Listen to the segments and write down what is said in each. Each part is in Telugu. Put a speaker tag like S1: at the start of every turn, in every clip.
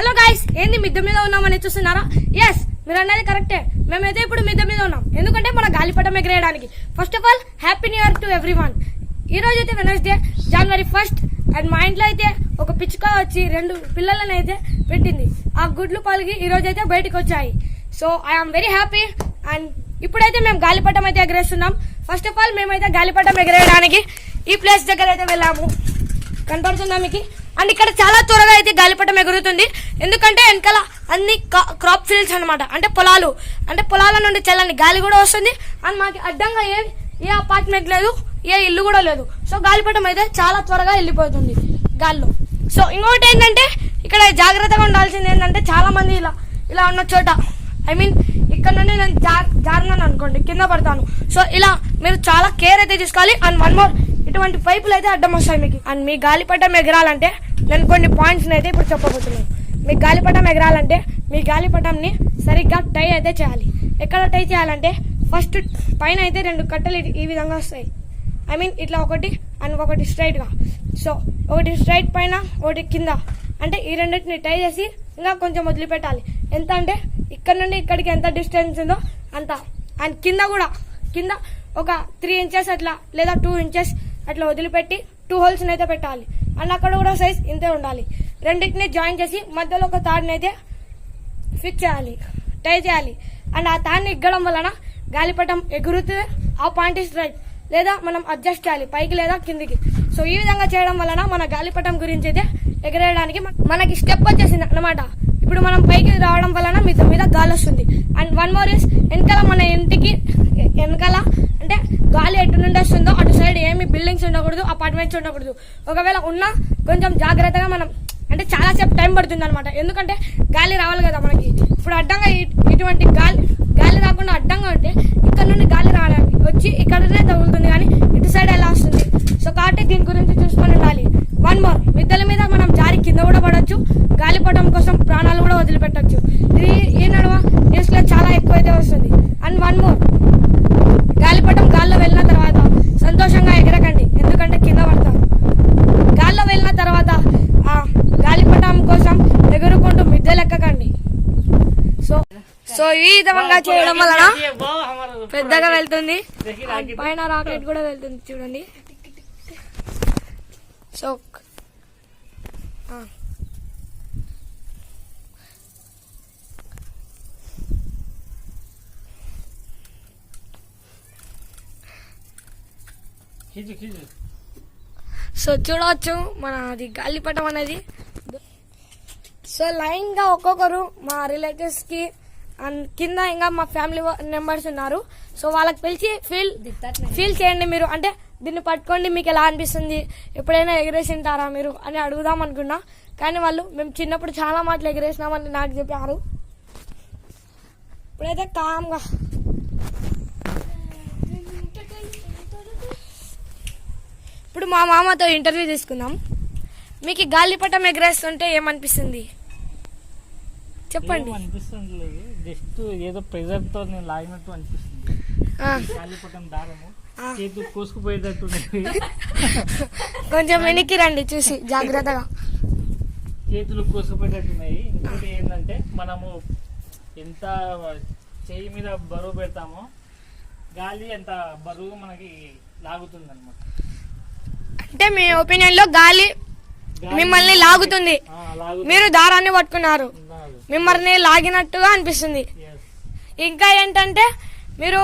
S1: హలో గైస్, ఏంది మిద్దె మీద ఉన్నామని చూస్తున్నారా? ఎస్, మీరు అనేది కరెక్టే. మేమైతే ఇప్పుడు మిద్దె మీద ఉన్నాం, ఎందుకంటే మన గాలిపటం ఎగరేయడానికి. First of all happy new year to everyone. ఈ రోజు అయితే వెనస్డే, January 1st. అండ్ మా ఇంట్లో అయితే ఒక పిచ్చుక వచ్చి 2 పిల్లలను అయితే పెట్టింది. ఆ గుడ్లు పలిగి ఈ రోజు అయితే బయటకు వచ్చాయి. So I'm very happy. And ఇప్పుడైతే మేము గాలిపటం అయితే ఎగరేస్తున్నాం. ఫస్ట్ ఆఫ్ ఆల్ మేమైతే గాలిపటం ఎగరేయడానికి ఈ ప్లేస్ దగ్గర అయితే వెళ్ళాము, కనపడుతుందా మీకు? అండ్ ఇక్కడ చాలా త్వరగా అయితే గాలిపటం ఎగురుతుంది, ఎందుకంటే వెనకాల అన్ని క్రాప్ ఫీల్డ్స్ అనమాట, అంటే పొలాల నుండి చల్లని గాలి కూడా వస్తుంది. అండ్ మాకు అడ్డంగా ఏ అపార్ట్మెంట్ లేదు, ఏ ఇల్లు కూడా లేదు. సో గాలిపటం అయితే చాలా త్వరగా వెళ్ళిపోతుంది గాల్లో. సో ఇంకొకటి ఏంటంటే ఇక్కడ జాగ్రత్తగా ఉండాల్సింది ఏంటంటే, చాలా మంది ఇలా ఉన్న చోట, ఐ మీన్ ఇక్కడ నుండి నేను జారినాను అనుకోండి, కింద పడతాను. సో ఇలా మీరు చాలా కేర్ అయితే తీసుకోవాలి. అండ్ వన్ మోర్, ఇటువంటి పైపులు అయితే అడ్డం వస్తాయి మీకు. అండ్ మీ గాలిపటం ఎగరాలంటే నేను కొన్ని పాయింట్స్ అయితే ఇప్పుడు చెప్పబోతున్నాను. మీ గాలిపటం ఎగరాలంటే మీ గాలిపటంని సరిగ్గా టై అయితే చేయాలి. ఎక్కడ టై చేయాలంటే, ఫస్ట్ పైన అయితే 2 కట్టెలు ఈ విధంగా వస్తాయి, ఐ మీన్ ఇట్లా ఒకటి అండ్ ఒకటి స్ట్రైట్ గా. సో ఒకటి స్ట్రైట్ పైన, ఒకటి కింద, అంటే ఈ రెండింటిని టై చేసి ఇంకా కొంచెం వదిలిపెట్టాలి. ఎంత అంటే ఇక్కడ నుండి ఇక్కడికి ఎంత డిస్టెన్స్ ఉందో అంత. అండ్ కింద ఒక 3 inches అట్లా లేదా 2 inches అట్లా వదిలిపెట్టి 2 holes అయితే పెట్టాలి. అండ్ అక్కడ కూడా సైజ్ ఇంతే ఉండాలి. రెండింటిని జాయిన్ చేసి మధ్యలో ఒక తాడుని అయితే ఫిక్స్ చేయాలి, టై చేయాలి. అండ్ ఆ తాడుని ఎగ్గడం వలన గాలిపటం ఎగురుతూ ఆ పాయింట్ స్ట్రైట్, లేదా మనం అడ్జస్ట్ చేయాలి పైకి లేదా కిందికి. సో ఈ విధంగా చేయడం వలన మన గాలిపటం గురించి అయితే ఎగరేయడానికి మనకి స్టెప్ వచ్చేసింది అన్నమాట. ఇప్పుడు మనం పైకి రావడం వలన మీద గాలి వస్తుంది. అండ్ వన్ మోర్ ఇస్, వెనకాల మన ఇంటికి వెనకాల అంటే గాలి ఎటు నుండి వస్తుందో అటు సైడ్ ఏమి బిల్డింగ్స్ ఉండకూడదు, అపార్ట్మెంట్స్ ఉండకూడదు. ఒకవేళ ఉన్నా కొంచెం జాగ్రత్తగా మనం, అంటే చాలా సేపు టైం పడుతుంది అనమాట, ఎందుకంటే గాలి రావాలి కదా మనకి. ఇప్పుడు అడ్డంగా ఇటువంటి గాలి రాకుండా అడ్డంగా ఉంటే ఇక్కడ నుండి గాలి రావడానికి వచ్చి ఇక్కడనే తగులుతుంది, కానీ ఇటు సైడ్ ఎలా వస్తుంది. సో కాబట్టి దీని గురించి చూసుకొని ఉండాలి. వన్ మోర్, మిద్దెల మీద మనం జారి కింద కూడా పడవచ్చు, గాలిపటం కోసం ప్రాణాలు కూడా వదిలిపెట్టచ్చు. ఈ నడువ న్యూస్ లో చాలా ఎక్కువ అయితే వస్తుంది. అండ్ వన్ మోర్, గాలిపటం గాల్లో వెళ్ళిన తర్వాత సంతోషంగా ఎగరకండి, ఎందుకంటే కింద పడతారు. గాల్లో వెళ్ళిన తర్వాత ఆ గాలిపటం కోసం ఎగురుకుంటూ మిద్దెలెక్కకండి. సో ఈ విధంగా చేయడం వలన పెద్దగా వెళ్తుంది, పైన రాకెట్ కూడా వెళ్తుంది చూడండి. సో చూడవచ్చు మనది గాలిపటం అనేది. సో లైన్ గా ఒక్కొక్కరు మా రిలేటివ్స్ కి అండ్ కింద ఇంకా మా ఫ్యామిలీ మెంబర్స్ ఉన్నారు. సో వాళ్ళకి పిలిచి ఫీల్ చేయండి మీరు, అంటే దీన్ని పట్టుకోండి, మీకు ఎలా అనిపిస్తుంది, ఎప్పుడైనా ఎగరేసింటారా మీరు అని అడుగుదాం అనుకున్నా. కానీ వాళ్ళు మేము చిన్నప్పుడు చాలా మాటలు ఎగరేసినామని నాకు చెప్పారు. ఇప్పుడైతే కామ్గా ఇప్పుడు మా మామతో ఇంటర్వ్యూ తీసుకుందాం. మీకు గాలిపటం ఎగరేస్తుంటే ఏమనిపిస్తుంది చెప్పండి.
S2: జస్ట్ ఏదో ప్రెజర్ తో నేను లాగినట్టు అనిపిస్తుంది. గాలిపటం దారము చేతులు కోసుకుపోయేటట్టు
S1: కొంచెం వెనక్కి రండి, చూసి జాగ్రత్తగా.
S2: చేతులు కోసుకుపోయేటట్టున్నాయి. ఇంకోటి ఏంటంటే, మనము ఎంత చేయి మీద బరువు పెడతామో గాలి ఎంత బరువు మనకి లాగుతుంది అనమాట.
S1: అంటే మీ ఒపీనియన్ లో గాలి మిమ్మల్ని లాగుతుంది, మీరు దారాన్ని పట్టుకున్నారు, మిమ్మల్ని లాగినట్టుగా అనిపిస్తుంది. ఇంకా ఏంటంటే, మీరు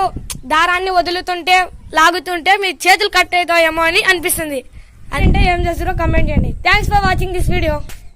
S1: దారాన్ని వదులుతుంటే లాగుతుంటే మీ చేతులు కట్ అవుతాయేమో అని అనిపిస్తుంది. అంటే ఏం చేస్తారో కమెంట్ చేయండి. Thanks for watching this video.